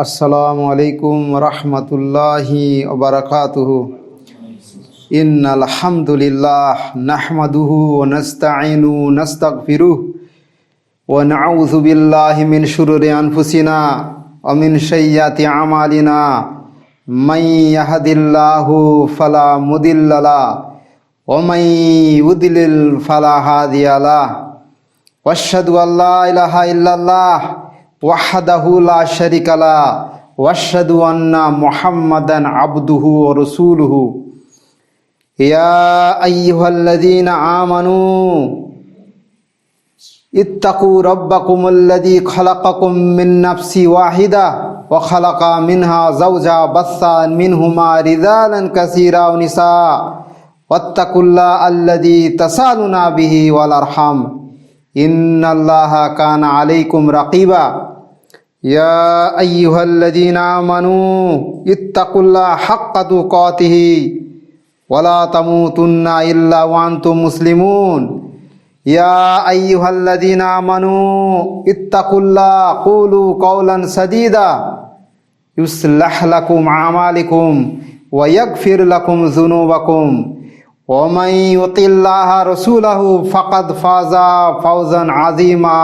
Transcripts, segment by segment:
আসসালামু আলাইকুম রহমতুল্লাহি ওবারাকাতুহু। ইন্নাল হামদুলিল্লাহ নাহমাদুহু ওয়া নাস্তাঈনু নাস্তাগফিরুহু ওয়া নাউযু বিল্লাহি মিন শুরুরি আনফুসিনা ওয়া মিন সাইয়্যাতি আমালিনা। মান ইয়াহদিল্লাহু ফালা মুদিল্লা লাহু ওয়া মান ইউদ্লিল ফালা হাদিয়া লাহু। ওয়া আশহাদু আল্লা ইলাহা ইল্লাল্লাহ ওয়াহদাহু লা শারীকা লাহু ওয়া আশহাদু আন্না মুহাম্মাদান আবদুহু ওয়া রাসূলুহু। ইয়া আইয়ুহাল্লাযীনা আমানু ইত্তাকু রাব্বাকুমুল্লাযী খালাকাকুম মিন নাফসিন ওয়াহিদাহ ওয়া খালাকা মিনহা যাওজাহা বাসসা মিনহুমা রিজালান কাসীরা ওয়া নিসা ওয়াত্তাকুল্লাহা আল্লাযী তাসালুনা বিহি ওয়াল আরহাম ইন্নাল্লাহা কানা আলাইকুম রাকিবা। ইয়া আইয়ুহাল্লাযীনা আমানু ইত্তাকুল্লাহা হাক্কা তুকাতিহি ওয়া লা তামুতুন্না ইল্লা ওয়া আনতুম মুসলিমুন। ইয়া আইয়ুহাল্লাযীনা আমানু ইত্তাকুল্লাহা কুলু কাওলান সাদীদা ইউসলিহ লাকুম আমালাকুম ওয়া ইয়াগফির লাকুম যুনুবাকুম ওয়া মান ইউতিল্লাহা রাসূলাহু ফাকাদ ফাযা ফাওজান আযীমা।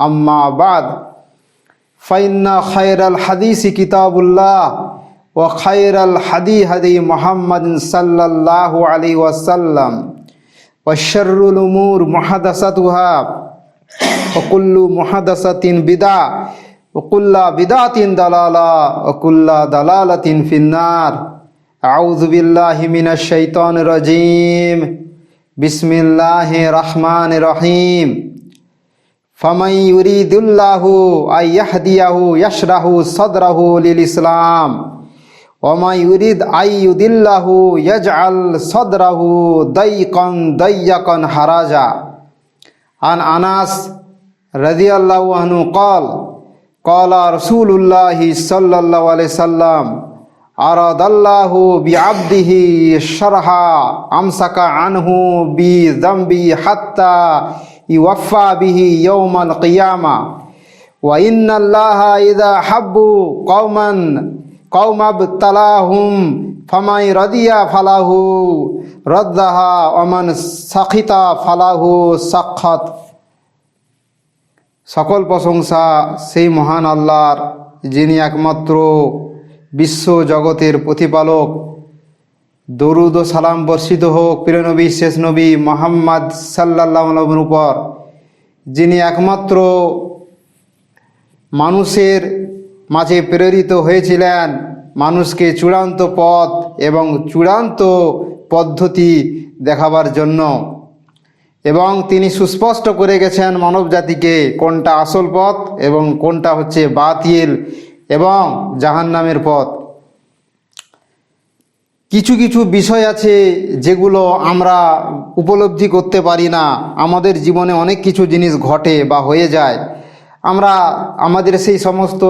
আম্মা বা'দ ফাইন্না খায়রাল হাদিসি কিতাবুল্লাহ ওয়া খায়রাল হাদী মুহাম্মাদিন সাল্লাল্লাহু আলাইহি ওয়াসাল্লাম ওয়া শাররুল উমুর মুহাদাসাতুহা ওয়া কুল্লু মুহাদাসাতিন বিদআহ ওয়া কুল্লু বিদআতিন দালালাহ ওয়া কুল্লু দালালাতিন ফিন্নার। আউযু বিল্লাহি মিনাশ শাইতানির রাজীম। বিসমিল্লাহির রহমানির রহিম। ফামান ইউরিদুল্লাহু আন ইয়াহদিয়াহু ইয়াশরাহু সাদরাহু লিল ইসলাম ওয়া মান ইউরিদ আন ইউদিল্লাহু ইয়াজআল সাদরাহু দাইয়াকান হারাজা। আন আনাস রাদিয়াল্লাহু আনহু ক্বালা রাসূলুল্লাহি সাল্লাল্লাহু আলাইহি সাল্লাম আরাদাল্লাহু বিআবদিহি শারহা আমসাকা আনহু বিযামবি হাত্তা ইউওয়াফা বিহি ইয়াওমাল কিয়ামা ওয়া ইন্নাল্লাহা ইযা হাব্বু কওমাবতালাহুম ফামান রাদিয়া ফালাহু রাদ্দাহা ওয়া মান সাখিতা ফালাহু সাখাত। সকল প্রশংসা সেই মহান আল্লাহর, যিনি একমাত্র বিশ্ব জগতের প্রতিপালক। দরুদ ও সালাম বর্ষিত হোক প্রিয় নবী শেষ নবী মুহাম্মদ সাল্লাল্লাহু আলাইহি ওয়াসাল্লামের উপর, যিনি একমাত্র মানুষের মাঝে প্রেরিত হয়েছিলেন মানুষকে চূড়ান্ত পথ এবং চূড়ান্ত পদ্ধতি দেখাবার জন্য, এবং তিনি সুস্পষ্ট করে গেছেন মানব জাতিকে কোনটা আসল পথ এবং কোনটা হচ্ছে বাতিল এবং জাহান্নামের পথ। কিছু কিছু বিষয় আছে যেগুলো আমরা উপলব্ধি করতে পারি না। আমাদের জীবনে অনেক কিছু জিনিস ঘটে বা হয়ে যায়, আমরা আমাদের সেই সমস্ত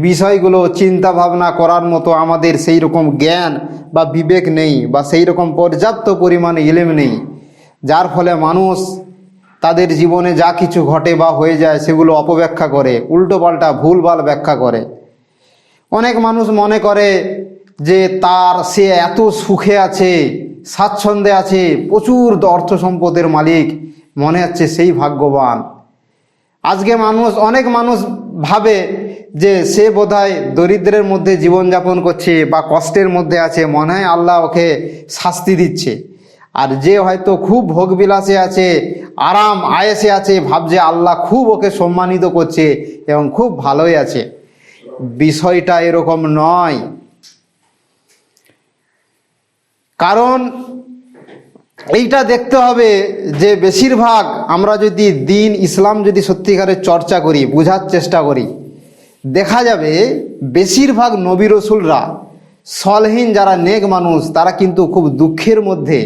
বিষয়গুলো চিন্তা ভাবনা করার মতো আমাদের সেই রকম জ্ঞান বা বিবেক নেই, বা সেই রকম পর্যাপ্ত পরিমাণে ইলম নেই, যার ফলে মানুষ তাদের জীবনে যা কিছু ঘটে বা হয়ে যায় সেগুলো অপব্যাখ্যা করে, উল্টোপাল্টা ভুলভাল ব্যাখ্যা করে। অনেক মানুষ মনে করে যে সে এত সুখে আছে, স্বাচ্ছন্দ্যে আছে, প্রচুর অর্থ সম্পদের মালিক, মনে হচ্ছে সেই ভাগ্যবান। আজকে অনেক মানুষ ভাবে যে সে বোধহয় দরিদ্রের মধ্যে জীবনযাপন করছে বা কষ্টের মধ্যে আছে, মনে হয় আল্লাহ ওকে শাস্তি দিচ্ছে। আর যে হয়তো খুব ভোগবিলাসে আছে, আরাম আয়েসে আছে, ভাবছে আল্লাহ খুব ওকে সম্মানিত করছে এবং খুব ভালোই আছে। বিষয়টা এরকম নয়। কারণ এইটা দেখতে হবে যে বেশিরভাগ আমরা যদি দিন ইসলাম যদি সত্যিকারের চর্চা করি, বোঝার চেষ্টা করি, দেখা যাবে বেশিরভাগ নবী রসুলরা, সলহীন যারা নেক মানুষ, তারা কিন্তু খুব দুঃখের মধ্যে,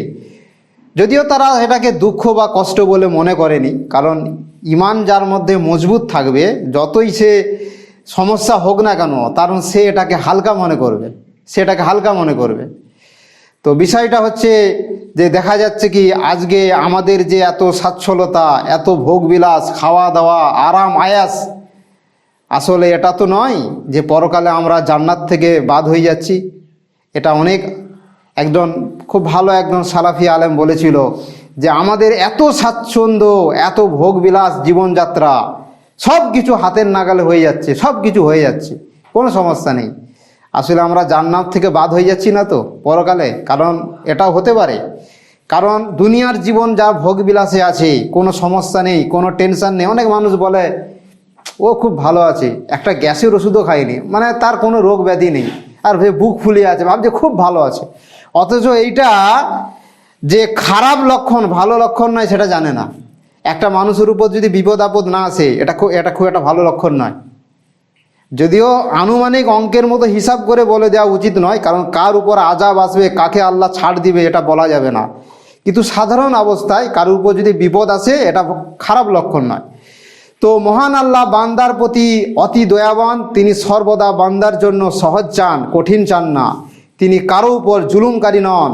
যদিও তারা এটাকে দুঃখ বা কষ্ট বলে মনে করেনি, কারণ ইমান যার মধ্যে মজবুত থাকবে, যতই সে সমস্যা হোক না কেন, কারণ সে এটাকে হালকা মনে করবে। তো বিষয়টা হচ্ছে যে দেখা যাচ্ছে কি আজকে আমাদের যে এত স্বাচ্ছলতা, এত ভোগবিলাস, খাওয়া দাওয়া, আরাম আয়াস, আসলে এটা তো নয় যে পরকালে আমরা জান্নাত থেকে বাদ হয়ে যাচ্ছি। এটা অনেক একজন খুব ভালো একজন সালাফি আলেম বলেছিল যে আমাদের এত স্বাচ্ছন্দ্য, এত ভোগবিলাস জীবনযাত্রা, সব কিছু হাতের নাগালে হয়ে যাচ্ছে, সব কিছু হয়ে যাচ্ছে, কোনো সমস্যা নেই। আসলে আমরা জান্নাত থেকে বাদ হয়ে যাচ্ছি না তো পরকালে? কারণ এটাও হতে পারে, কারণ দুনিয়ার জীবন যা ভোগবিলাসে আছে, কোনো সমস্যা নেই, কোনো টেনশন নেই। অনেক মানুষ বলে ও খুব ভালো আছে, একটা গ্যাসের ওষুধও খায়নি, মানে তার কোনো রোগ ব্যাধি নেই, আর বুক ফুলিয়ে আছে, ভাবছে খুব ভালো আছে। অথচ এইটা যে খারাপ লক্ষণ, ভালো লক্ষণ নয় সেটা জানে না। একটা মানুষের উপর যদি বিপদ আপদ না আসে, এটা খুব একটা ভালো লক্ষণ নয়। যদিও আনুমানিক অঙ্কের মতো হিসাব করে বলে দেওয়া উচিত নয়, কারণ কার উপর আযাব আসবে, কাকে আল্লাহ ছাড় দিবে, এটা বলা যাবে না। কিন্তু সাধারণ অবস্থায় কারোর উপর যদি বিপদ আসে, এটা খারাপ লক্ষণ নয়। তো মহান আল্লাহ বান্দার প্রতি অতি দয়াবান। তিনি সর্বদা বান্দার জন্য সহজ চান, কঠিন চান না। তিনি কারো উপর জুলুমকারী নন,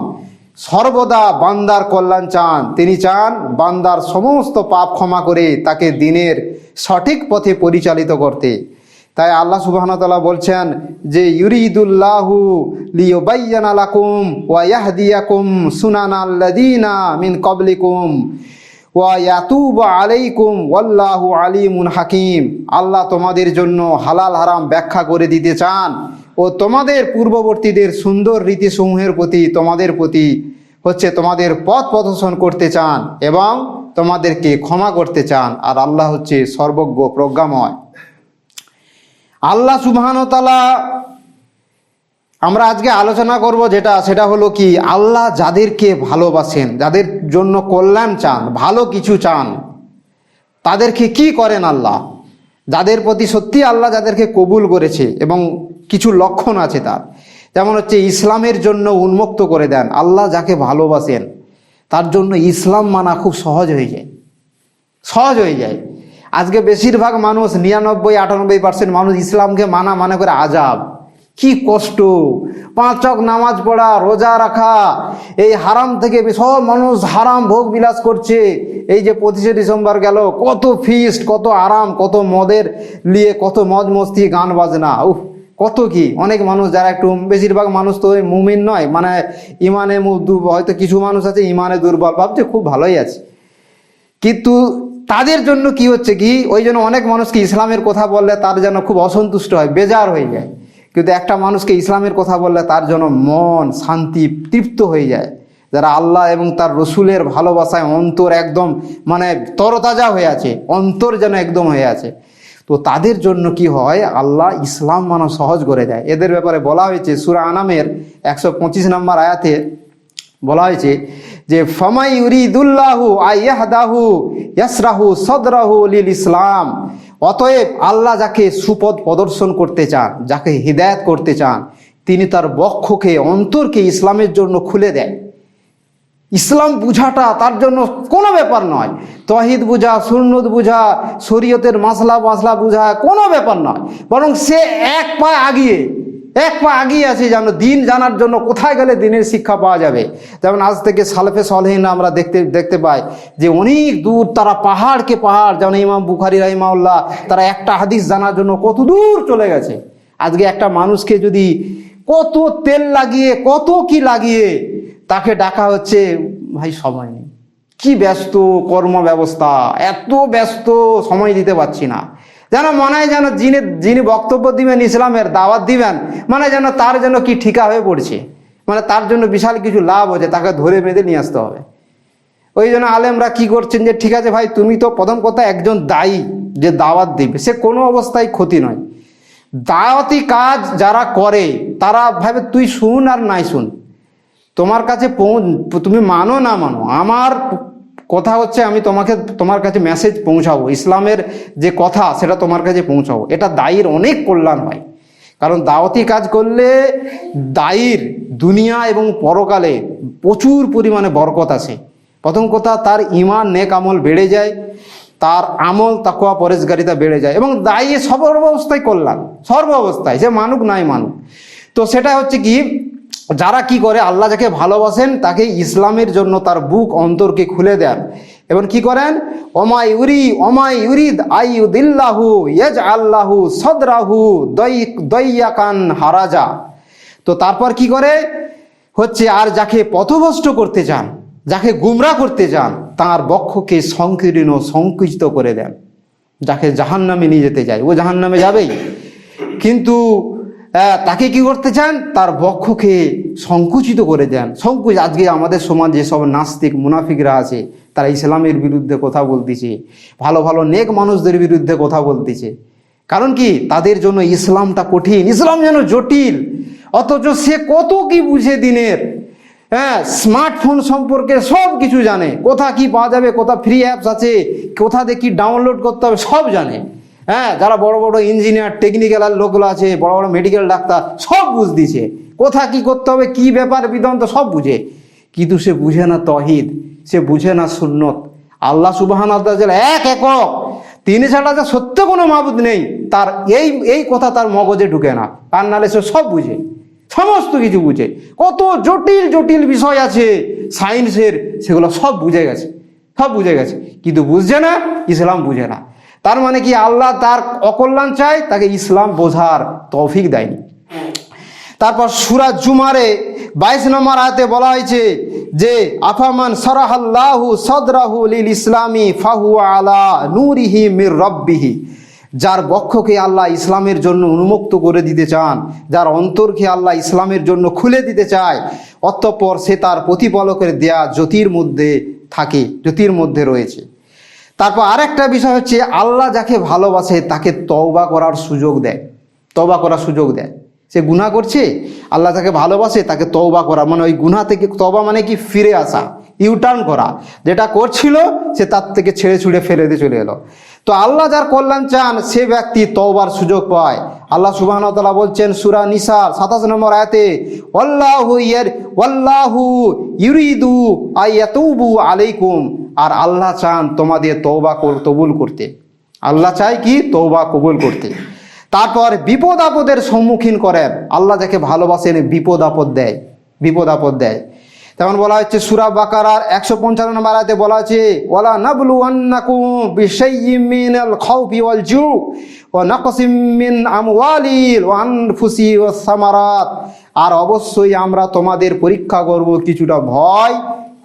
সর্বদা বান্দার কল্যাণ চান। তিনি চান বান্দার সমস্ত পাপ ক্ষমা করে তাকে দিনের সঠিক পথে পরিচালিত করতে। তাই আল্লাহ সুবহানাহু ওয়া তাআলা বলছেন যে ইউরিদুল্লাহু লিয়ুবাইয়িনা লাকুম ওয়া ইয়াহদিয়াকুম সুনানাল্লাযীনা মিন ক্বাবলিকুম ওয়া ইয়াতুবা আলাইকুম ওয়াল্লাহু আলিমুন হাকিম। আল্লাহ তোমাদের জন্য হালাল হারাম ব্যাখ্যা করে দিতে চান ও তোমাদের পূর্ববর্তীদের সুন্দর রীতিসমূহের প্রতি তোমাদের পথ প্রদর্শন করতে চান এবং তোমাদেরকে ক্ষমা করতে চান। আর আল্লাহ হচ্ছে সর্বজ্ঞ, প্রজ্ঞাময়। আল্লাহ সুবহানাহু ওয়া তাআলা আমরা আজকে আলোচনা করব সেটা হলো কি, আল্লাহ যাদেরকে ভালোবাসেন, যাদের জন্য কল্যাণ চান, ভালো কিছু চান, তাদেরকে কি করেন আল্লাহ। যাদের প্রতি সত্যি আল্লাহ যাদেরকে কবুল করেছে এবং কিছু লক্ষণ আছে তার, যেমন হচ্ছে ইসলামের জন্য উন্মুক্ত করে দেন। আল্লাহ যাকে ভালোবাসেন তার জন্য ইসলাম মানা খুব সহজ হয়ে যায়। আজকে বেশিরভাগ মানুষ 99-98% মানুষ ইসলামকে মানা মানে করে আজাব, কি কষ্ট। 5 ওয়াক্ত নামাজ পড়া, রোজা রাখা, এই হারাম থেকে সব মানুষ হারাম ভোগ বিলাস করছে। এই যে 25শে ডিসেম্বর গেল, কত ফিস্ট, কত আরাম, কত মদের নিয়ে, কত মজ মস্তি, গান বাজনা, কত কি। অনেক মানুষ যারা একটু, বেশিরভাগ মানুষ তো মুমিন নয়, মানে ইমানে হয়তো কিছু মানুষ আছে ইমানে দুর্বল, ভাবছে খুব ভালোই আছে। কিন্তু তাদের জন্য কি হচ্ছে কি, ওই জন্য অনেক মানুষকে ইসলামের কথা বললে তার যেন খুব অসন্তুষ্ট হয়, বেজার হয়ে যায়। কিন্তু একটা মানুষকে ইসলামের কথা বললে তার জন্য মন শান্তি, তৃপ্ত হয়ে যায়। যারা আল্লাহ এবং তার রসুলের ভালোবাসায় অন্তর একদম মানে তরতাজা হয়ে আছে, অন্তর যেন একদম হয়ে আছে, তো তাদের জন্য কি হয়, আল্লাহ ইসলাম মানা সহজ করে দেয়। এদের ব্যাপারে বলা হয়েছে সূরা আনামের 125 নম্বর আয়াতে বলা হয়েছে যে ফামাই ইউরিদুল্লাহু আইয়াহদাহু ইয়াসরাহু সাদরাহু লিল ইসলাম। অতএব আল্লাহ যাকে সুপথ প্রদর্শন করতে চান, যাকে হিদায়াত করতে চান, তিনি তার বক্ষকে, অন্তরকে ইসলামের জন্য খুলে দেয়। ইসলাম বুঝাটা তার জন্য কোনো ব্যাপার নয়। তৌহিদ বুঝা, সুন্নত বুঝা, শরীয়তের মাসলা বুঝা কোনো ব্যাপার নয়, বরং সে এক পা আগিয়ে আছে যেন দিন জানার জন্য। কোথায় গেলে দিনের শিক্ষা পাওয়া যাবে। যেমন আজ থেকে সালেফে সালেহিন আমরা দেখতে পাই যে অনেক দূর তারা পাহাড়কে পাহাড়, যেমন ইমাম বুখারী রাহিমাহুল্লাহ, তারা একটা হাদিস জানার জন্য কত দূর চলে গেছে। আজকে একটা মানুষকে যদি কত তেল লাগিয়ে, কত কি লাগিয়ে তাকে ডাকা হচ্ছে, ভাই সময় নেই, কি ব্যস্ত কর্ম ব্যবস্থা, এত ব্যস্ত, সময় দিতে পারছি না। যেন মনে হয় যেন যিনি বক্তব্য দিবেন, ইসলামের দাওয়াত দিবেন, মানে যেন তার জন্য কি ঠিকা হয়ে পড়ছে, মানে তার জন্য বিশাল কিছু লাভ হচ্ছে, তাকে ধরে বেঁধে নিয়ে আসতে হবে। ওই জন্য আলেমরা কি করছেন যে ঠিক আছে ভাই, তুমি তো প্রথম কথা একজন দায়ী যে দাওয়াত দিবে, সে কোনো অবস্থায় ক্ষতি নয়। দাওয়াতি কাজ যারা করে তারা ভাবে তুই শুন আর নাই শুন, তোমার কাছে তুমি মানো না মানো, আমার কথা হচ্ছে আমি তোমার কাছে মেসেজ পৌঁছাবো, ইসলামের যে কথা সেটা তোমার কাছে পৌঁছাবো। এটা দায়ীর অনেক কল্যাণ হয়, কারণ দাওয়াতি কাজ করলে দায়ীর দুনিয়া এবং পরকালে প্রচুর পরিমাণে বরকত আসে। প্রথম কথা, তার ঈমান নেক আমল বেড়ে যায়, তার আমল তাকওয়া পরেজগারিতা বেড়ে যায়, এবং দায়ী সর্বাবস্থায় কল্যাণ, সর্বাবস্থায়, সে মানুক নাই মানুক। তো সেটা হচ্ছে কি, যারা কি করে, আল্লাহ যাকে ভালোবাসেন তাকে ইসলামের জন্য তার বুক অন্তরকে খুলে দেন এবং কি করেন, ওমাই ইউরিদ আইয়ুদিল্লাহু ইয়াজআল্লাহু সাদরাহু দাইয়াকান হারাজা। তো তারপর কি করে হচ্ছে, আর যাকে পথভ্রষ্ট করতে চান, যাকে গুমরা করতে চান, তার বক্ষকে সংকীর্ণ সংকুচিত করে দেন। যাকে জাহান্নামে নিয়ে যেতে চায় ও জাহান্নামে যাবেই, কিন্তু তাকে কি করতে চান, তার বক্ষকে সংকুচিত করে দেন। আজকে আমাদের সমাজে যেসব নাস্তিক মুনাফিকরা আছে, তারা ইসলামের বিরুদ্ধে কথা বলতেছে, ভালো ভালো নেক মানুষদের বিরুদ্ধে কথা বলতেছে। কারণ কি, তাদের জন্য ইসলামটা কঠিন, ইসলাম যেন জটিল, অথচ সে কত কি বুঝে দিনের। স্মার্টফোন সম্পর্কে সব কিছু জানে, কোথা কি পাওয়া যাবে, কোথা ফ্রি অ্যাপস আছে, কোথা থেকে কি ডাউনলোড করতে হবে সব জানে। যারা বড় বড় ইঞ্জিনিয়ার টেকনিক্যাল লোকগুলো আছে, বড় বড় মেডিকেল ডাক্তার, সব বুঝতেছে, কোথা কি করতে হবে, কি ব্যাপার বিধান্ত সব বুঝে, কিন্তু সে বুঝে না তৌহিদ, সে বুঝে না সুন্নত। আল্লাহ সুবহানাহু ওয়া তাআলা এক একক, তিনি ছাড়া যে সত্য কোনো মাবুদ নেই, তার এই কথা তার মগজে ঢুকে না। আর নাহলে সে সব বুঝে, সমস্ত কিছু বুঝে, কত জটিল জটিল বিষয় আছে সায়েন্সের, সেগুলো সব বুঝে গেছে, কিন্তু বুঝছে না, ইসলাম বুঝে না। তার মানে কি, আল্লাহ তার অকল্যাণ চায়, তাকে ইসলাম বোঝার তৌফিক দেয়নি। তারপর সূরা জুমারে 22 নম্বর আয়াতে বলা হয়েছে যে আফামান সারাহাল্লাহু সাদরাহু লিল ইসলামি ফাহুয়া আলা নূরিহি মির রাব্বিহি। যার বক্ষকে আল্লাহ ইসলামের জন্য উন্মুক্ত করে দিতে চান, যার অন্তরকে আল্লাহ ইসলামের জন্য খুলে দিতে চায়, অতঃপর সে তার প্রতিপালকের দেয়া জ্যোতির মধ্যে থাকে, জ্যোতির মধ্যে রয়েছে। তারপর আরেকটা বিষয় হচ্ছে, আল্লাহ যাকে ভালোবাসে তাকে তওবা করার সুযোগ দেয়। সে গুনাহ করছে, আল্লাহ যাকে ভালোবাসে তাকে তওবা করা, মানে ওই গুনাহ থেকে তওবা মানে কি, ফিরে আসা, ইউটার্ন করা, যেটা করছিল সে তার থেকে ছেড়ে ছুড়ে ফেলে দিয়ে চলে এলো। তো আল্লাহ যার কল্যাণ চান সে ব্যক্তি তওবার সুযোগ পায়। আল্লাহ সুবহানাহু ওয়া তাআলা বলছেন সূরা নিসার 27 নম্বর আয়াতে, ওয়াল্লাহু ইউরিদু আইয়াতুবু আলাইকুম। আর আল্লাহ চান তোমাদের তওবা কবুল করতে, আল্লাহ চায় কি, তওবা কবুল করতে। তারপর বিপদ আপদের সম্মুখীন করেন, আল্লাহ যাকে ভালোবাসেন বিপদ আপদ দেয়। তেমন বলা হচ্ছে সূরা বাকারার 155 নম্বর আয়াতে বলা আছে, ওয়ালা নাবলুওয়ান্নাকুম বিশাইয়্যিম মিনাল খাউফি ওয়াল জু ওয়া নাকসিম মিন আমওয়ালিল ওয়া আনফুসি ওয়াস সামারাত। আর অবশ্যই আমরা তোমাদের পরীক্ষা করব কিছুটা ভয়,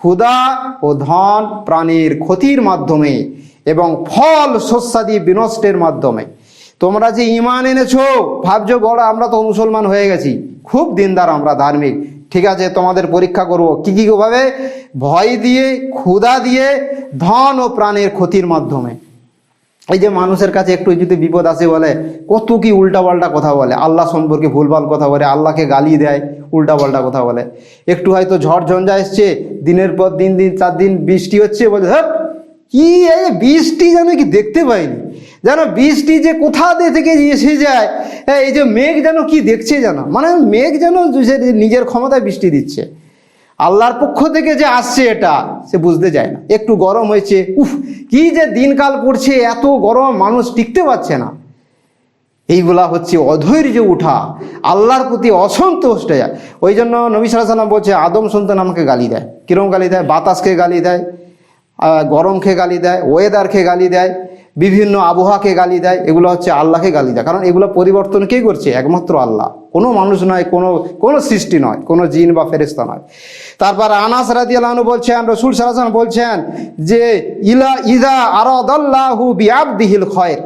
ক্ষুধা ও ধন প্রাণীর ক্ষতির মাধ্যমে এবং ফল শস্যাদি বিনষ্টের মাধ্যমে। তোমরা যে ঈমান এনেছো, ভাবছো বড় আমরা তো মুসলমান হয়ে গেছি, খুব দিনদার, আমরা ধার্মিক, ঠিক আছে, তোমাদের পরীক্ষা করব কি ভাবে, ভয় দিয়ে, ক্ষুধা দিয়ে, ধন ও প্রাণের ক্ষতির মাধ্যমে। এই যে মানুষের কাছে একটু যদি বিপদ আসে বলে, কত কি উল্টাপাল্টা কথা বলে, আল্লাহ সম্পর্কে ভুলভাল কথা বলে, আল্লাহকে গালি দেয়, উল্টাপাল্টা কথা বলে। একটু হয়তো ঝড় ঝঞ্ঝা এসছে, দিনের পর দিন 4 দিন বৃষ্টি হচ্ছে, বলে হ্যাঁ কি এই বৃষ্টি যেন কি দেখতে পাইনি, যেন বৃষ্টি যে কোথা থেকে এসে যায়, এই যে মেঘ যেন কি দেখছে, যেন মানে মেঘ যেন নিজের ক্ষমতায় বৃষ্টি দিচ্ছে, আল্লাহর পক্ষ থেকে যে আসছে এটা সে বুঝতে যায় না। একটু গরম হয়েছে, কি যে দিনকাল পড়ছে, এত গরম, মানুষ টিকতে পারছে না। এইগুলা হচ্ছে অধৈর্য উঠা, আল্লাহর প্রতি অসন্তুষ্ট। ওই জন্য নবী সাল্লাল্লাহু আলাইহি ওয়াসাল্লাম বলছে, আদম সন্তান আমাকে গালি দেয়। কিরম গালি দেয়? বাতাসকে গালি দেয়, গরমকে গালি দেয়, ওয়েদারকে গালি দেয়, বিভিন্ন আবহাওয়াকে গালি দেয়। এগুলো হচ্ছে আল্লাহকে গালি দেয়, কারণ এগুলো পরিবর্তন কে করছে? একমাত্র আল্লাহ, কোনো মানুষ নয়, কোনো সৃষ্টি নয়, কোনো জিন বা ফেরেশতা নয়। তারপর আনাস রাদিয়াল্লাহু আনহু বলছেন, রাসূল সাল্লাল্লাহু আলাইহি ওয়াসাল্লাম বলছেন যে ইযা আরাদাল্লাহু বিআবদিহিল খায়র,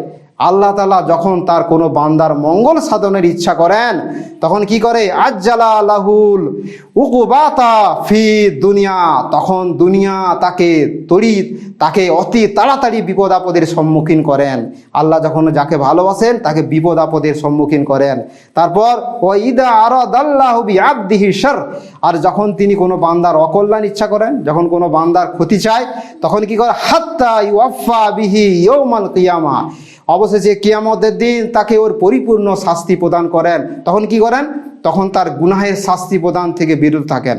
আল্লাহ তাআলা যখন তার কোনো বান্দার মঙ্গল সাধনের ইচ্ছা করেন, তখন কি করে? আজ্জালা লাহুল উকুবাতা ফি দুনিয়া, তখন দুনিয়া তাকে অতি তাড়াতাড়ি বিপদ আপদের সম্মুখীন করেন। আল্লাহ যখন যাকে ভালোবাসেন তাকে বিপদ আপদের সম্মুখীন করেন। তারপর ওয়াইদা আরাদাল্লাহু বিআবদিহি শার, আর যখন তিনি কোনো বান্দার অকল্যাণ ইচ্ছা করেন, যখন কোনো বান্দার ক্ষতি চায়, তখন কি করে? হাত্তা ইউআফা বিহি ইয়াউমাল কিয়ামা, অবশেষে কিয়ামতের দিন তাকে ওর পরিপূর্ণ শাস্তি প্রদান করেন। তখন কি করেন? তখন তার গুনাহের শাস্তি প্রদান থেকে বিরত থাকেন।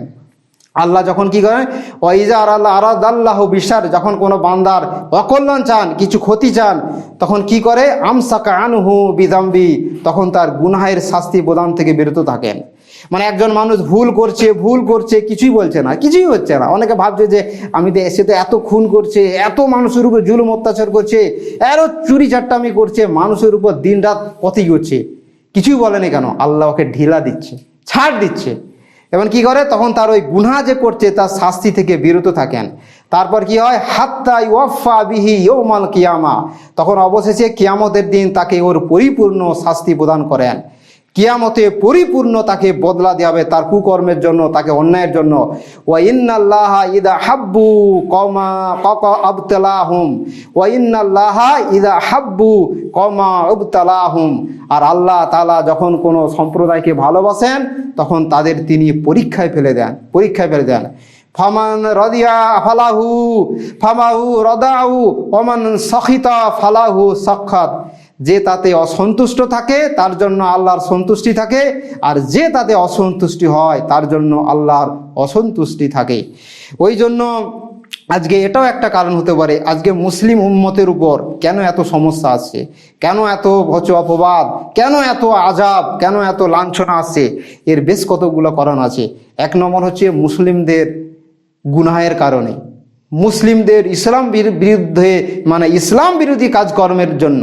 আল্লাহ যখন কি করেন? ওয়াইজা আরাদাল্লাহু বিশার, যখন কোনো বান্দার অকল্যাণ চান, কিছু ক্ষতি চান, তখন কি করে? আমসাকা আনহু বিযামবি, তখন তার গুনাহের শাস্তি প্রদান থেকে বিরত থাকেন। মানে একজন মানুষ ভুল করছে কিছুই বলছে না, কিছুই হচ্ছে না। অনেকে ভাবছে যে আমি তো এসে তো এত খুন করছে, এত মানুষের উপর জুলুম অত্যাচার করছে, আরও চুরি চাট্টামি করছে, মানুষের উপর দিন রাত পথই করছে, কিছুই বলেনি কেন? আল্লাহ ওকে ঢিলা দিচ্ছে, ছাড় দিচ্ছে। এবং কি করে? তখন তার ওই গুনাহ যে করছে তার শাস্তি থেকে বিরত থাকেন। তারপর কি হয়? হাত্তা ইউফা বিহি ইয়াউমাল কিয়ামা, তখন অবশেষে কিয়ামতের দিন তাকে ওর পরিপূর্ণ শাস্তি প্রদান করেন। কিয়ামতে পরিপূর্ণ তাকে বদলা দেওয়া হবে তার কুকর্মের জন্য, তাকে অন্যায়ের জন্য। ওয়া ইন্নাল্লাহা ইদা হাব্বু কওমা আবতালাহুম, ওয়া ইন্নাল্লাহা ইদা হাব্বু কওমা আবতালাহুম, আর আল্লাহ তাআলা যখন কোনো সম্প্রদায়কে ভালোবাসেন তখন তাদের তিনি পরীক্ষায় ফেলে দেন। ফামান রাদিয়া ফালাহু ফামাহু রাদাউ ওমান সাখিতা ফালাহু সাখাত, যে তাতে অসন্তুষ্ট থাকে তার জন্য আল্লাহর সন্তুষ্টি থাকে, আর যে তাতে অসন্তুষ্টি হয় তার জন্য আল্লাহর অসন্তুষ্টি থাকে। ওই জন্য আজকে এটাও একটা কারণ হতে পারে আজকে মুসলিম উম্মতের উপর কেন এত সমস্যা আসছে, কেন এত অপবাদ, কেন এত আযাব, কেন এত লাঞ্ছনা আসছে। এর বেশ কতগুলো কারণ আছে। এক নম্বর হচ্ছে মুসলিমদের গুনাহের কারণে, মুসলিমদের ইসলাম বিরুদ্ধে মানে ইসলাম বিরোধী কাজকর্মের জন্য,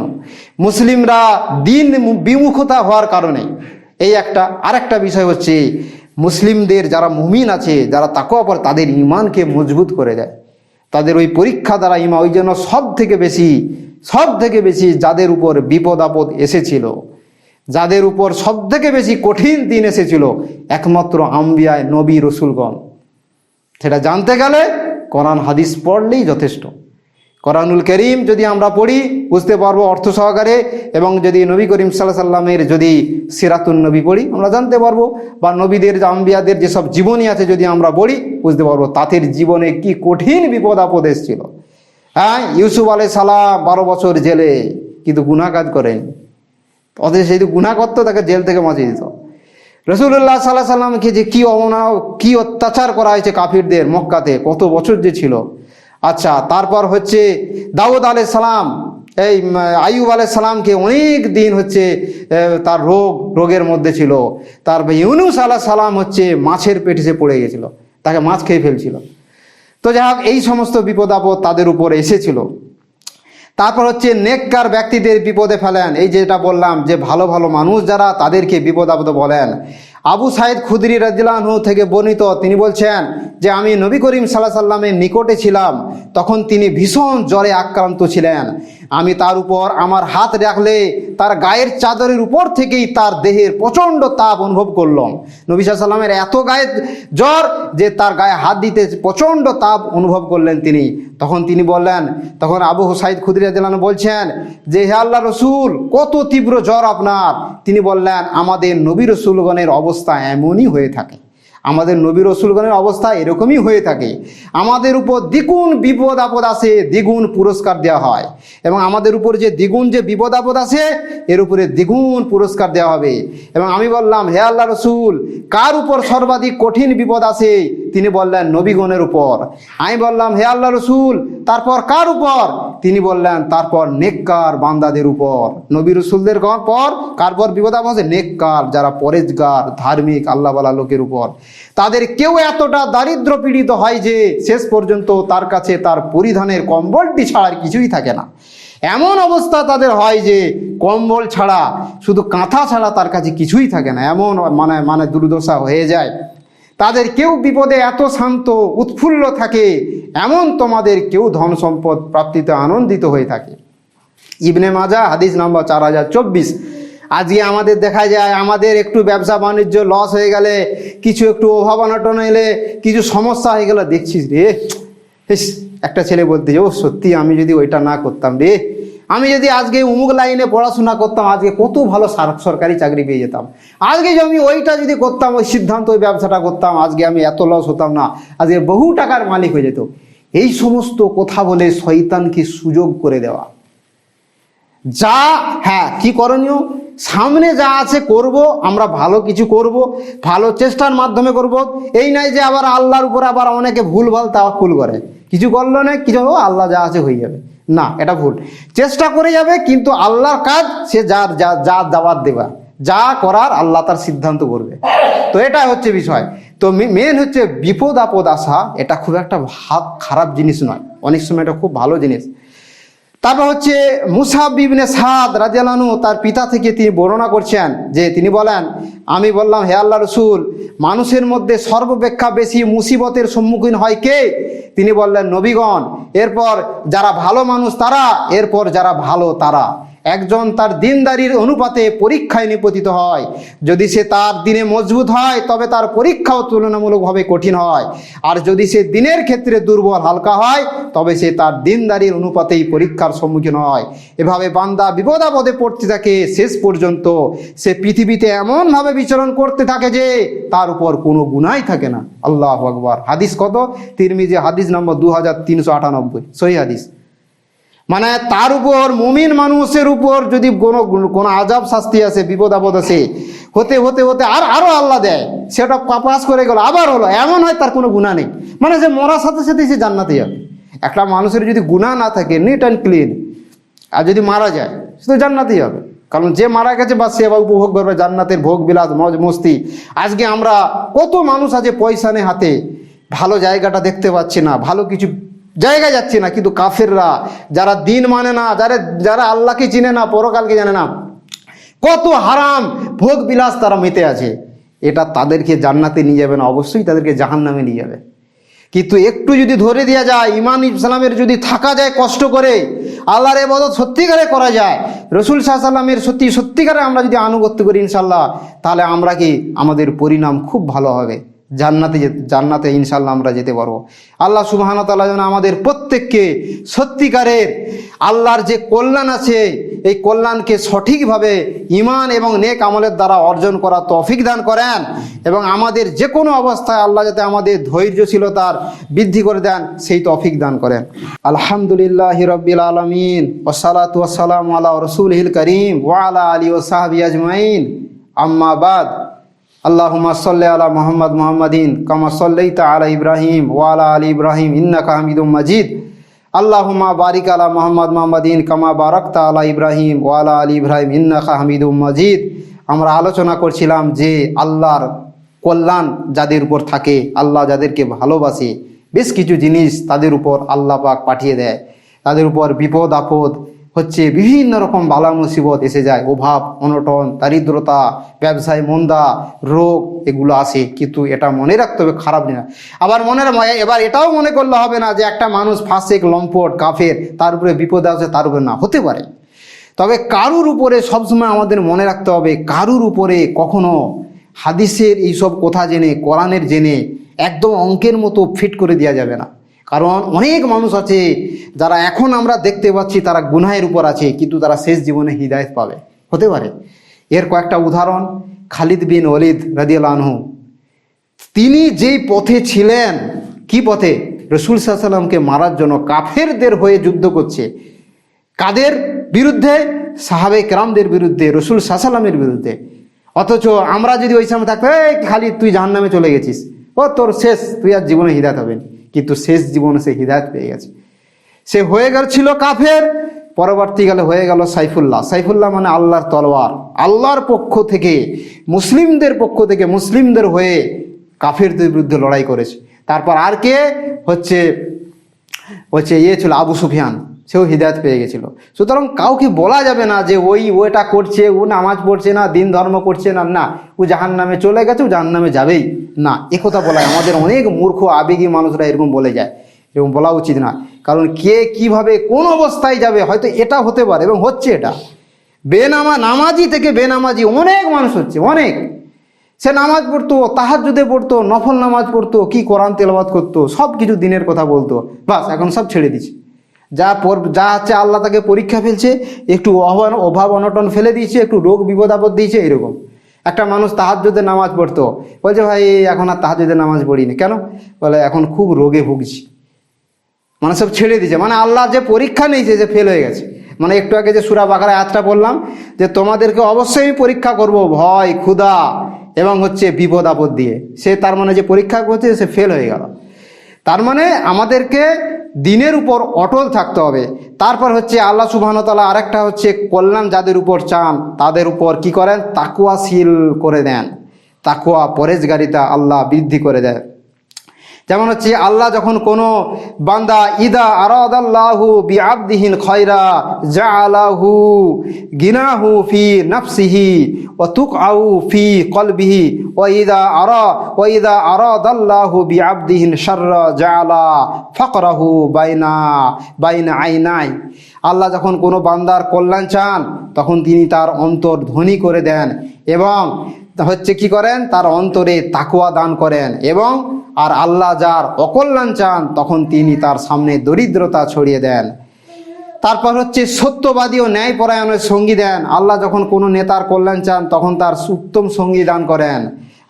মুসলিমরা দিন বিমুখতা হওয়ার কারণে। এই একটা। আরেকটা বিষয় হচ্ছে মুসলিমদের যারা মুমিন আছে, যারা তাকওয়া পড়ে, তাদের ঈমানকে মজবুত করে দেয়। তাদের ওই পরীক্ষা দ্বারা ঈমান, ওই জন্য সব থেকে বেশি যাদের উপর বিপদ আপদ এসেছিল, যাদের উপর সব থেকে বেশি কঠিন দিন এসেছিল, একমাত্র আম্বিয়ায় নবী রসুলগণ। সেটা জানতে গেলে কোরআন হাদিস পড়লেই যথেষ্ট। কোরআনুল করিম যদি আমরা পড়ি বুঝতে পারবো অর্থ সহকারে, এবং যদি নবী করিম সাল্লাল্লাহু আলাইহি সাল্লামের যদি সিরাতুন নবী পড়ি আমরা জানতে পারবো, বা নবীদের আম্বিয়াদের যেসব জীবনী আছে যদি আমরা পড়ি বুঝতে পারবো তাদের জীবনে কি কঠিন বিপদ আপদ এসেছিল। হ্যাঁ, ইউসুফ আলাইহিস সালাম 12 বছর জেলে, কিন্তু গুনাহ কাজ করেন। অথচ সেই গুনাহ করতো তাকে জেল থেকে বাঁচিয়ে দিত। রাসূলুল্লাহ সাল্লাল্লাহু আলাইহি সাল্লামকে যে কি অত্যাচার করা হয়েছে কাফিরদের মক্কাতে, কত বছর যে ছিল। আচ্ছা, তারপর হচ্ছে দাউদ আলাইহিস সালাম, এই আইয়ুব আলাইহিস সালামকে অনেক দিন হচ্ছে তার রোগের মধ্যে ছিল। তারপর ইউনূস আলাইহিস সালাম হচ্ছে মাছের পেটে সে পড়ে গেছিল, তাকে মাছ খেয়ে ফেলছিল। তো যাই হোক, এই সমস্ত বিপদ আপদ তাদের উপরে এসেছিল। তারপর হচ্ছে নেককার ব্যক্তিদের বিপদে ফেলেন। এই যেটা বললাম যে ভালো ভালো মানুষ যারা, তাদেরকে বিপদ আপদে বলেন। আবু সাইদ খুদরি রাদিয়াল্লাহু আনহু থেকে বর্ণিত, তিনি বলছেন যে আমি নবী করিম সাল্লাল্লাহু আলাইহি সাল্লামের নিকটে ছিলাম, তখন তিনি ভীষণ জ্বরে আক্রান্ত ছিলেন। আমি তার উপর আমার হাত রাখলে তার গায়ের চাদরের উপর থেকেই তার দেহের প্রচণ্ড তাপ অনুভব করলাম। নবী সাল্লাল্লাহু আলাইহি সাল্লামের এত গায়ে জ্বর যে তার গায়ে হাত দিতে প্রচণ্ড তাপ অনুভব করলেন তিনি। তখন তিনি বললেন, তখন আবু সাইদ খুদরি রাদিয়াল্লাহু আনহু বলছেন যে হে আল্লাহ রসুল, কত তীব্র জ্বর আপনার? তিনি বললেন, আমাদের নবী রসুলগণের অবস্থা এমনই হয়ে থাকে, আমাদের নবী রসুলগণের অবস্থা এরকমই হয়ে থাকে। আমাদের উপর দ্বিগুণ বিপদ আপদ আসে, দ্বিগুণ পুরস্কার দেওয়া হয়, এবং আমাদের উপর যে দ্বিগুণ যে বিপদ আপদ আসে এর উপরে দ্বিগুণ পুরস্কার দেওয়া হবে। এবং আমি বললাম, হে আল্লাহ রসুল, কার উপর সর্বাধিক কঠিন বিপদ আসে? তিনি বললেন, নবীগণের উপর। আমি বললাম, হে আল্লাহ রসুল, তারপর কার উপর? তিনি বললেন, তারপর নেককার বান্দাদের উপর। নবী রসুলদের পর কার পর বিপদ আপদ আছে? নেককার, যারা পরেজগার, ধার্মিক, আল্লাহওয়ালা লোকের উপর। তাদের কেউ এতটা দারিদ্র পীড়িত হয় যে শেষ পর্যন্ত তার কাছে তার পরিধানের কম্বলটি ছাড়া আর কিছুই থাকে না। এমন অবস্থা তাদের হয় যে কম্বল ছাড়া, শুধু কাঁথা ছাড়া তার কাছে কিছুই থাকে না, এমন মানে দুর্দশা হয়ে যায়। তাদের কেউ বিপদে এত শান্ত উৎফুল্ল থাকে, এমন তোমাদের কেউ ধন সম্পদ প্রাপ্তিতে আনন্দিত হয়ে থাকে। ইবনে মাজাহ হাদিস নম্বর 4024। আজকে আমাদের দেখা যায়, আমাদের একটু ব্যবসা বাণিজ্য লস হয়ে গেলে, কিছু একটু অভাব অনটন এলে, কিছু সমস্যা হয়ে গেলে, দেখছিস রে, একটা ছেলে বলতে যে ও সত্যি আমি যদি ওইটা না করতাম রে, আমি যদি আজকে অমুক লাইনে পড়াশোনা করতাম, আজকে কত ভালো সরকারি চাকরি পেয়ে যেতাম, আজকে যদি আমি ওইটা যদি করতাম, ওই সিদ্ধান্ত, ওই ব্যবসাটা করতাম, আজকে আমি এত লস হতাম না, আজকে বহু টাকার মালিক হয়ে যেত। এই সমস্ত কথা বলে শয়তানকে সুযোগ করে দেওয়া। যা কি করণীয়, সামনে যা আছে করব, আমরা ভালো কিছু করব, ভালো চেষ্টার মাধ্যমে করব। এই নাই যে আবার আল্লাহর উপরে আবার অনেকে ভুলভাল তাওয়াক্কুল করে, কিছু করলো না, কিছু আল্লাহ যা আছে হয়ে যাবে, না, এটা ভুল। চেষ্টা করে যাবে, কিন্তু আল্লাহর কাজ সে যার দাওয়াত দেবা, যা করার আল্লাহ তার সিদ্ধান্ত করবে। তো এটা হচ্ছে বিষয়। তো মেন হচ্ছে বিপদ আপদ আসা, এটা খুব একটা খারাপ জিনিস নয়, অনেক সময় এটা খুব ভালো জিনিস। তারপর হচ্ছে মুসাব ইবনে সাদ রাদিয়াল্লাহু আনহু তার পিতা থেকে তিনি বর্ণনা করছেন যে তিনি বলেন, আমি বললাম, হে আল্লাহ রসুল, মানুষের মধ্যে সর্বাপেক্ষা বেশি মুসিবতের সম্মুখীন হয় কে? তিনি বললেন, নবীগণ। এরপর যারা ভালো মানুষ তারা, এরপর যারা ভালো তারা। একজন তার দিনদারির অনুপাতে পরীক্ষায় নিপতিত হয়। যদি সে তার দিনে মজবুত হয় তবে তার পরীক্ষাও তুলনামূলকভাবে কঠিন হয়, আর যদি সে দিনের ক্ষেত্রে দুর্বল হালকা হয় তবে সে তার দিনদারির অনুপাতেই পরীক্ষার সম্মুখীন হয়। এভাবে বান্দা বিপদ আপদে পড়তে থাকে, শেষ পর্যন্ত সে পৃথিবীতে এমনভাবে বিচরণ করতে থাকে যে তার উপর কোনো গুনাহ থাকে না। আল্লাহু আকবার। হাদিস কত? তিরমিজি হাদিস নম্বর 2398, সহিহ হাদিস। মানে তার উপর, মুমিন মানুষের উপর যদি কোনো আযাব শাস্তি আছে, বিপদ আপদ আছে, হতে হতে হতে আরো আল্লাহ দেয়, সেটা পাস করে গেল, আবার হলো, এমন হয় তার কোনো গুনাহ নেই, মানে যে মরার সাথে সাথে সে জান্নাতে যাবে। একটা মানুষের যদি গুনাহ না থাকে, নিট অ্যান্ড ক্লিন, আর যদি মারা যায় সে তো জান্নাতেই হবে। কারণ যে মারা গেছে বা সে আবার উপভোগ করবে জান্নাতের ভোগ বিলাস মজ মস্তি। আজকে আমরা কত মানুষ আছে পয়সা নেই হাতে, ভালো জায়গাটা দেখতে পাচ্ছি না, ভালো কিছু জায়গায় যাচ্ছে না, কিন্তু কাফেররা, যারা দিন মানে না, যারা আল্লাহকে চিনে না, পরকালকে জানে না, কত হারাম ভোগ বিলাস তারা মেতে আছে। এটা তাদেরকে জান্নাতে নিয়ে যাবে না, অবশ্যই তাদেরকে জাহান্নামে নিয়ে যাবে। কিন্তু একটু যদি ধরে দেওয়া যায়, ইমান ইসলামের যদি থাকা যায়, কষ্ট করে আল্লাহর ইবাদত সত্যিকারে করা যায়, রসুল সাল্লাল্লাহু আলাইহি ওয়াসাল্লামের সত্যিকারে আমরা যদি আনুগত্য করি ইনশাল্লাহ, তাহলে আমরা কি, আমাদের পরিণাম খুব ভালো হবে, জান্নাতে ইনশাল্লাহ আমরা যেতে পারবো। আল্লাহ সুবহানাহু ওয়া তাআলা যেন আমাদের প্রত্যেককে সত্যিকারের আল্লাহর যে কল্যাণ আছে, এই কল্যাণকে সঠিকভাবে ঈমান এবং নেক আমলের দ্বারা অর্জন করা তৌফিক দান করেন, এবং আমাদের যে কোনো অবস্থায় আল্লাহ যাতে আমাদের ধৈর্যশীলতার বৃদ্ধি করে দেন, সেই তৌফিক দান করেন। আলহামদুলিল্লাহি রাব্বিল আলামিন, ওয়াসসালাতু ওয়াসসালামু আলা রাসূলিল কারীম ওয়া আলা আলিহি ওয়া সাহবিহি আজমাইন, আম্মা বাদ। আল্লাহুম্মা সাল্লি আলা মুহাম্মাদিন কামা সাল্লাইতা আলা ইব্রাহিম ওয়া আলা আলি ইব্রাহিম ইন্নাকা হামিদুম মাজিদ। আল্লাহুম্মা বারিক আলা মুহাম্মাদিন কামা বারাকতা আলা ইব্রাহিম ওয়া আলা আলি ইব্রাহিম ইন্নাকা হামিদুম মাজিদ। আমরা আলোচনা করছিলাম যে আল্লাহর কল্যাণ যাদের উপর থাকে, আল্লাহ যাদেরকে ভালোবাসে, বেশ কিছু জিনিস তাদের উপর আল্লাহ পাক পাঠিয়ে দেয়। তাদের উপর বিপদ আপদ হচ্ছে, বিভিন্ন রকম বালা মুসিবত এসে যায়, অভাব অনটন, দারিদ্রতা, ব্যবসায় মন্দা, রোগ, এগুলো আসে। কিন্তু এটা মনে রাখতে হবে, খারাপ না। আবার এবার এটাও মনে করলে হবে না যে একটা মানুষ ফাসেক, লম্পট, কাফের, তার উপরে বিপদ আসে, তার উপরে না, হতে পারে। তবে কারুর উপরে সবসময় আমাদের মনে রাখতে হবে, কারুর উপরে কখনো হাদিসের এইসব কথা জেনে, কোরআনের জেনে একদম অঙ্কের মতো ফিট করে দেওয়া যাবে না। কারণ অনেক মানুষ আছে যারা এখন আমরা দেখতে পাচ্ছি তারা গুনাহের উপর আছে, কিন্তু তারা শেষ জীবনে হিদায়াত পাবে, হতে পারে। এর কয়েকটা উদাহরণ, খালিদ বিন ওয়ালিদ রাদিয়াল্লাহু আনহু, তিনি যেই পথে ছিলেন, কি পথে? রাসূল সাল্লাল্লাহু আলাইহি ওয়াসাল্লামকে মারার জন্য কাফেরদের হয়ে যুদ্ধ করছে। কাদের বিরুদ্ধে? সাহাবে কেরামদের বিরুদ্ধে, রাসূল সাল্লাল্লাহু আলাইহি ওয়াসাল্লামের বিরুদ্ধে। অথচ আমরা যদি ওই সময় থাকতো, এই খালিদ তুই জাহান্নামে চলে গেছিস, ও তোর শেষ, তুই আর জীবনে হিদায়াত হবে না। কিন্তু শেষ জীবনে সে হিদায়াত পেয়ে গেছে। সে হয়ে ছিল কাফের, পরবর্তীকালে হয়ে গেল সাইফুল্লাহ। সাইফুল্লাহ মানে আল্লাহর তলোয়ার, আল্লাহর পক্ষ থেকে, মুসলিমদের পক্ষ থেকে, মুসলিমদের হয়ে কাফেরদের বিরুদ্ধে লড়াই করেছে। তারপর আর কে হচ্ছে ছিল আবু সুফিয়ান, সেও হিদায়াত পেয়ে গেছিল। সুতরাং কাউকে বলা যাবে না যে ওটা করছে, ও নামাজ পড়ছে না, দিন ধর্ম করছে না, না ও জাহান্নামে চলে গেছে, ও জাহান্নামে যাবেই না, একথা বলা। আমাদের অনেক মূর্খ আবেগী মানুষরা এরকম বলে যায়, এরকম বলা উচিত না। কারণ কে কিভাবে কোন অবস্থায় যাবে, হয়তো এটা হতে পারে এবং হচ্ছে। এটা নামাজি থেকে বেনামাজি অনেক মানুষ হচ্ছে, অনেক। সে নামাজ পড়তো, তাহাজ্জুদে পড়তো, নফল নামাজ পড়তো, কি কোরআন তেলাওয়াত করতো, সব কিছু দিনের কথা বলতো, বাস এখন সব ছেড়ে দিচ্ছে। যা হচ্ছে আল্লাহ তাকে পরীক্ষা ফেলছে, একটু অভাব অনটন ফেলে দিয়েছে, একটু রোগ বিপদ আপদ দিয়েছে, এরকম। একটা মানুষ তাহাজ্জুদের নামাজ পড়তো, বলছে ভাই এখন আর তাহাজ্জুদের নামাজ পড়ি না, কেন? বলে এখন খুব রোগে ভুগছি। মানে সব ছেড়ে দিয়েছে, মানে আল্লাহ যে পরীক্ষা নিয়েছে, যে ফেল হয়ে গেছে। মানে একটু আগে যে সূরা বাকারা আয়াতটা বললাম, যে তোমাদেরকে অবশ্যই আমি পরীক্ষা করব ভয়, ক্ষুধা এবং হচ্ছে বিপদ আপদ দিয়ে। সে তার মানে যে পরীক্ষা করছে, সে ফেল হয়ে গেল। তার মানে আমাদেরকে দিনের উপর অটল থাকতে হবে। তারপর হচ্ছে আল্লাহ সুবহানাহু ওয়া তাআলা আরেকটা হচ্ছে কল্যাণ যাদের উপর চান তাদের উপর কি করেন, তাকওয়াশীল করে দেন, তাকওয়া পরেজগারিতা আল্লাহ বৃদ্ধি করে দেয়। যেমন হচ্ছে আল্লাহ যখন কোনো বান্দা ইদা আরাদাল্লাহু বিআবদিহিল খায়রা জাআলাহু গিনাহু ফি নাফসিহি ওয়া তুকআউ ফি কলবিহি ওয়া ইদা আরাদাল্লাহু বিআবদিহিল শাররা জাআলা ফাকরাহু বাইনা আইনাই। আল্লাহ যখন কোনো বান্দার কল্যাণ চান তখন তিনি তার অন্তর ধনী করে দেন এবং হচ্ছে কি করেন, তার অন্তরে তাকওয়া দান করেন। এবং আর আল্লাহ যার অকল্যাণ চান তখন তিনি তার সামনে দরিদ্রতা ছড়িয়ে দেন। তারপর হচ্ছে সত্যবাদী ও ন্যায়পরায়ণের সঙ্গী দেন। আল্লাহ যখন কোনো নেতার কল্যাণ চান তখন তার উত্তম সঙ্গী দান করেন।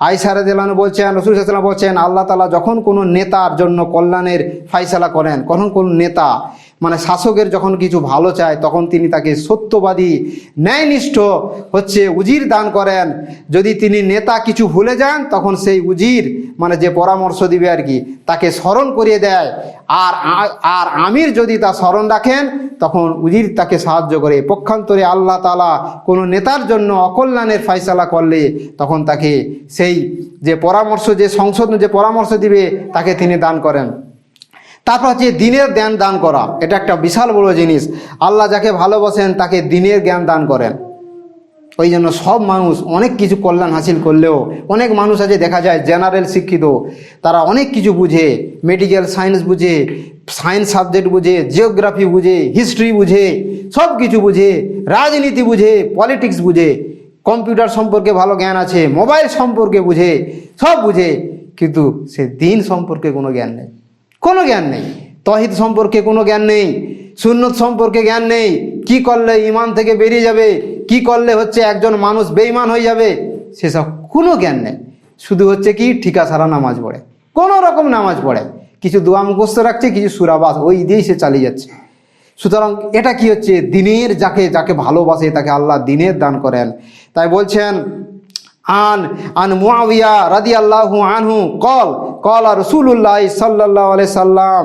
আয়েশা রাদিয়াল্লাহু আনহা বলছেন, রাসূল সাল্লাল্লাহু আলাইহি ওয়াসাল্লাম বলছেন, আল্লাহ তাআলা যখন কোনো নেতার জন্য কল্যাণের ফায়সালা করেন, কখন কোনো নেতা মানে শাসকের যখন কিছু ভালো চায় তখন তিনি তাকে সত্যবাদী ন্যায়নিষ্ঠ হচ্ছে উজির দান করেন। যদি তিনি নেতা কিছু ভুলে যান তখন সেই উজির মানে যে পরামর্শ দিবে আর কি তাকে স্মরণ করিয়ে দেয়। আর আমির যদি তা স্মরণ রাখেন তখন উজির তাকে সাহায্য করে। পক্ষান্তরে আল্লাহ তাআলা কোনো নেতার জন্য অকল্যাণের ফায়সালা করলে তখন তাকে সেই যে পরামর্শ, যে সংসদ যে পরামর্শ দিবে তাকে তিনি দান করেন। তারপর হচ্ছে দিনের জ্ঞান দান করা, এটা একটা বিশাল বড় জিনিস। আল্লাহ যাকে ভালোবাসেন তাকে দিনের জ্ঞান দান করেন। ওই জন্য সব মানুষ অনেক কিছু কল্যাণ হাসিল করলেও অনেক মানুষ আছে দেখা যায় জেনারেল শিক্ষিত, তারা অনেক কিছু বুঝে, মেডিকেল সায়েন্স বুঝে, সায়েন্স সাবজেক্ট বুঝে, জিওগ্রাফি বুঝে, হিস্ট্রি বুঝে, সব কিছু বুঝে, রাজনীতি বুঝে, পলিটিক্স বুঝে, কম্পিউটার সম্পর্কে ভালো জ্ঞান আছে, মোবাইল সম্পর্কে বুঝে, সব বুঝে, কিন্তু সে দিন সম্পর্কে কোনো জ্ঞান নেই, কোনো জ্ঞান নেই। তৌহিদ সম্পর্কে কোনো জ্ঞান নেই, সুন্নত সম্পর্কে জ্ঞান নেই, কি করলে ইমান থেকে বেরিয়ে যাবে, কি করলে হচ্ছে একজন মানুষ বেঈমান হয়ে যাবে, সেসব কোনো জ্ঞান নেই। শুধু হচ্ছে কি ঠিকা সারা নামাজ পড়ে, কোনো রকম নামাজ পড়ে, কিছু দোয়া মুখস্থ রাখছে, কিছু সূরাবাস ওই দিয়েই সে চালিয়ে যাচ্ছে। সুতরাং এটা কি হচ্ছে, দিনের যাকে ভালোবাসে তাকে আল্লাহ দিনের দান করেন। তাই বলছেন আন মুআবিয়া রাদিয়াল্লাহু আনহু ক্বালা রাসূলুল্লাহ সাল্লাল্লাহু আলাইহি সাল্লাম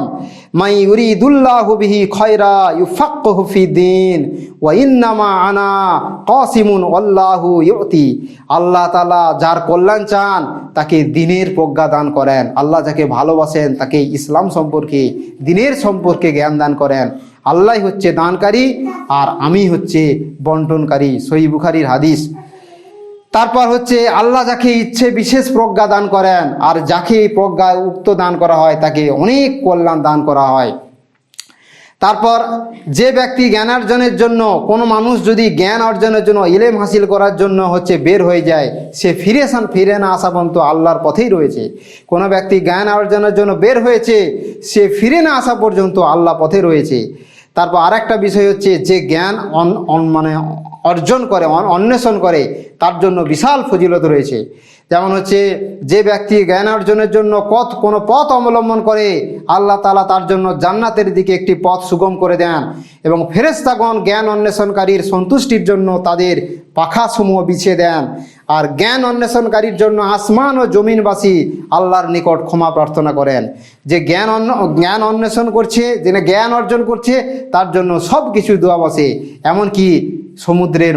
মান ইউরিদুল্লাহু বিহি খায়রা ইউফাক্কিহু ফিদ্দীন ওয়া ইন্নামা আনা কাসিমুন আল্লাহু ইউতি। আল্লাহ তাআলা যার কল্যাণ চান তাকে দিনের প্রজ্ঞা দান করেন। আল্লাহ যাকে ভালোবাসেন তাকে ইসলাম সম্পর্কে, দিনের সম্পর্কে জ্ঞান দান করেন। আল্লাহ হচ্ছে দানকারী আর আমি হচ্ছে বন্টনকারী, সহিহ বুখারীর হাদিস। তারপর হচ্ছে আল্লাহ যাকে ইচ্ছে বিশেষ প্রজ্ঞা দান করেন, আর যাকে এই প্রজ্ঞায় উক্ত দান করা হয় তাকে অনেক কল্যাণ দান করা হয়। তারপর যে ব্যক্তি জ্ঞানার্জনের জন্য, কোনো মানুষ যদি জ্ঞান অর্জনের জন্য, ইলম হাসিল করার জন্য হচ্ছে বের হয়ে যায়, সে ফিরে না আসা পর্যন্ত আল্লাহর পথেই রয়েছে। কোনো ব্যক্তি জ্ঞান অর্জনের জন্য বের হয়েছে, সে ফিরে না আসা পর্যন্ত আল্লাহ পথে রয়েছে। তারপর আরেকটা বিষয় হচ্ছে যে জ্ঞান অর্জন করে, অন্বেষণ করে, তার জন্য বিশাল ফজিলত রয়েছে। যেমন হচ্ছে যে ব্যক্তি জ্ঞান অর্জনের জন্য কোনো পথ অবলম্বন করে, আল্লাহ তাআলা তার জন্য জান্নাতের দিকে একটি পথ সুগম করে দেন এবং ফেরেশতাগণ জ্ঞান অন্বেষণকারীর সন্তুষ্টির জন্য তাদের পাখাসমূহ বিছিয়ে দেন। আর জ্ঞান অন্বেষণকারীর জন্য আসমান ও জমিনবাসী আল্লাহর নিকট ক্ষমা প্রার্থনা করেন। যে জ্ঞান অন্বেষণ করছে, যে জ্ঞান অর্জন করছে, তার জন্য সব কিছু দোয়া বসে, এমনকি সমুদ্রের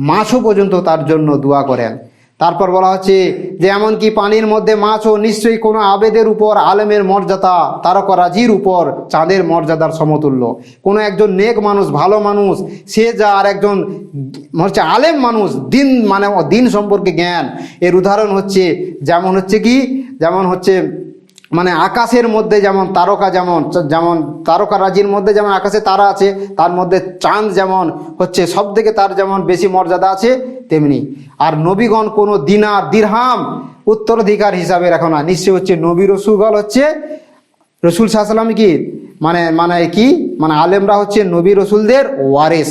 মাছও পর্যন্ত তার জন্য দোয়া করেন। তারপর বলা হচ্ছে যে এমনকি পানির মধ্যে মাছও নিশ্চয়ই কোনো আবেদের উপর আলেমের মর্যাদা তারকারাজির উপর চাঁদের মর্যাদার সমতুল্য। কোনো একজন নেক মানুষ, ভালো মানুষ, সে যা আর একজন হচ্ছে আলেম মানুষ, দিন সম্পর্কে জ্ঞান, এর উদাহরণ হচ্ছে যেমন হচ্ছে মানে আকাশের মধ্যে যেমন তারকা, যেমন তারকারাজির মধ্যে যেমন আকাশে তারা আছে, তার মধ্যে চাঁদ যেমন হচ্ছে সব থেকে তার যেমন বেশি মর্যাদা আছে, তেমনি আর নবীগণ কোনো দিনার দিরহাম উত্তরাধিকার হিসাবে রাখো না। নিশ্চয় হচ্ছে নবী রসুলগণ হচ্ছে রসুল সাল্লাল্লাহু আলাইহি ওয়াসাল্লাম কি মানে আলেমরা হচ্ছে নবী রসুলদের ওয়ারিস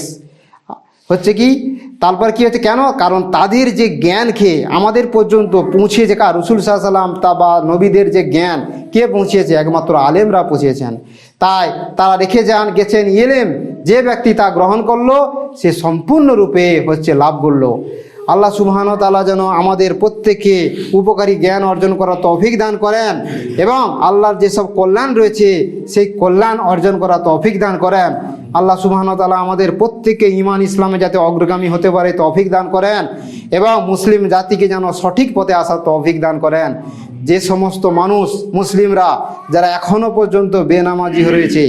হচ্ছে কি। তারপর কি হচ্ছে, কেন? কারণ তাদের যে জ্ঞান খেয়ে আমাদের পর্যন্ত পৌঁছিয়েছে কার? রাসূল সাল্লাল্লাহু আলাইহি ওয়াসাল্লাম বা নবীদের যে জ্ঞান কে পৌঁছিয়েছে? একমাত্র আলেমরা পৌঁছিয়েছেন। তাই তারা রেখে গেছেন ইলম, যে ব্যক্তি তা গ্রহণ করলো সে সম্পূর্ণরূপে হচ্ছে লাভ করলো। আল্লাহ সুবহানাহু ওয়া তাআলা যেন আমাদের প্রত্যেককে উপকারী জ্ঞান অর্জন করার তৌফিক দান করেন এবং আল্লাহর যেসব কল্যাণ রয়েছে সেই কল্যাণ অর্জন করার তৌফিক দান করেন। আল্লাহ সুবহানাহু ওয়া তাআলা আমাদের প্রত্যেককে ঈমান ইসলামে যাতে অগ্রগামী হতে পারে তৌফিক দান করেন এবং মুসলিম জাতিকে যেন সঠিক পথে আসার তৌফিক দান করেন। যে সমস্ত মানুষ মুসলিমরা যারা এখনো পর্যন্ত বেনামাজি রয়েছে,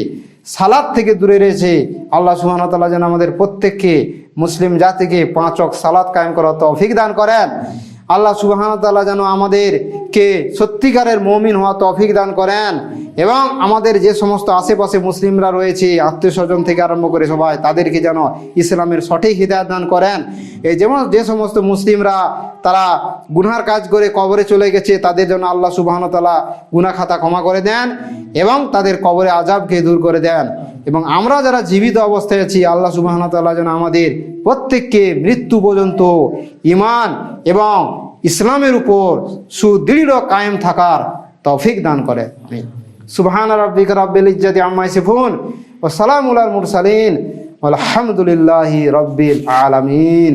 সালাত থেকে দূরে রয়েছে, আল্লাহ সুবহানাহু ওয়া তাআলা যেন আমাদের প্রত্যেককে মুসলিম জাতিকে 5 ওয়াক্ত সালাত কায়েম করার তৌফিক দান করেন। আল্লাহ সুবহানাহু ওয়া তাআলা যেন আমাদেরকে সত্যিকারের মুমিন হওয়া তৌফিক দান করেন এবং আমাদের যে সমস্ত আশেপাশে মুসলিমরা রয়েছে, আত্মীয় স্বজন থেকে আরম্ভ করে সবাই, তাদেরকে যেন ইসলামের সঠিক হিদায়াত দান করেন। এই যেমন যে সমস্ত মুসলিমরা তারা গুনহার কাজ করে কবরে চলে গেছে, তাদের জন্য আল্লাহ সুবহানাহু ওয়া তাআলা গুনাহ খাতা ক্ষমা করে দেন এবং তাদের কবরে আযাবকে দূর করে দেন। এবং আমরা যারা জীবিত অবস্থায় আছি, আল্লাহ সুবহানাহু ওয়া তাআলা যেন আমাদের প্রত্যেককে মৃত্যু পর্যন্ত ঈমান এবং ইসলামের উপর সুদৃঢ় কায়েম থাকার তৌফিক দান করে। আমিন। সুবহানা রাব্বিকা রাব্বিল ইজ্জাতি আম্মা ইয়াসিফুন ওয়া সালামুন আলাল মুরসালিন ওয়ালহামদুলিল্লাহি রাব্বিল আলামিন।